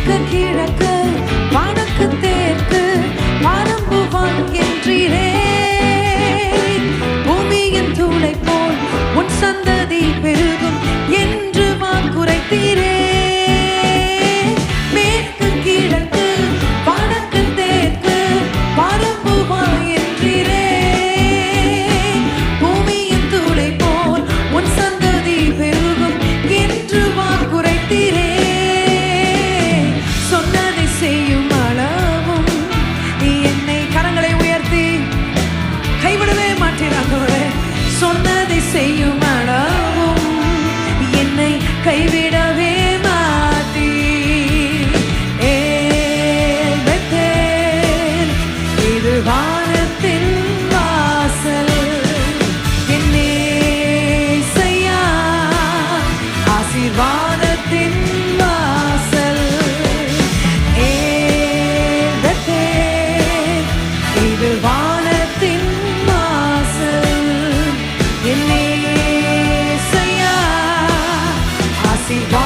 மேற்கு கிழக்கு வடக்கு தெற்கு பரம்புவான் என்றீரே. பூமியின் தூளை போல் உன் சந்ததி பெருகும் என்று வாக்குரைத்தீரே. மேற்கு கிழக்கு வடக்கு தெற்கு பரம்புவான் என்றீரே. பூமியின் தூளை போல் உன் சந்ததி பெருகும் என்று வாக்குரைத்தீரே. சொன்னதை செய்யும் அளவும் என்னை கரங்களை உயர்த்தி கைவிடவே மாட்டேன். சொன்னதை செய்யும் அளவும் என்னை கைவிடவே மாட்டீ. இது வானத்தின் வாசல் என்னேசையா, ஆசீர்வாதத்தின் வாசல். இது வானத்தின் வாசல் என்னேசையா, ஆசீர்வாதத்தின்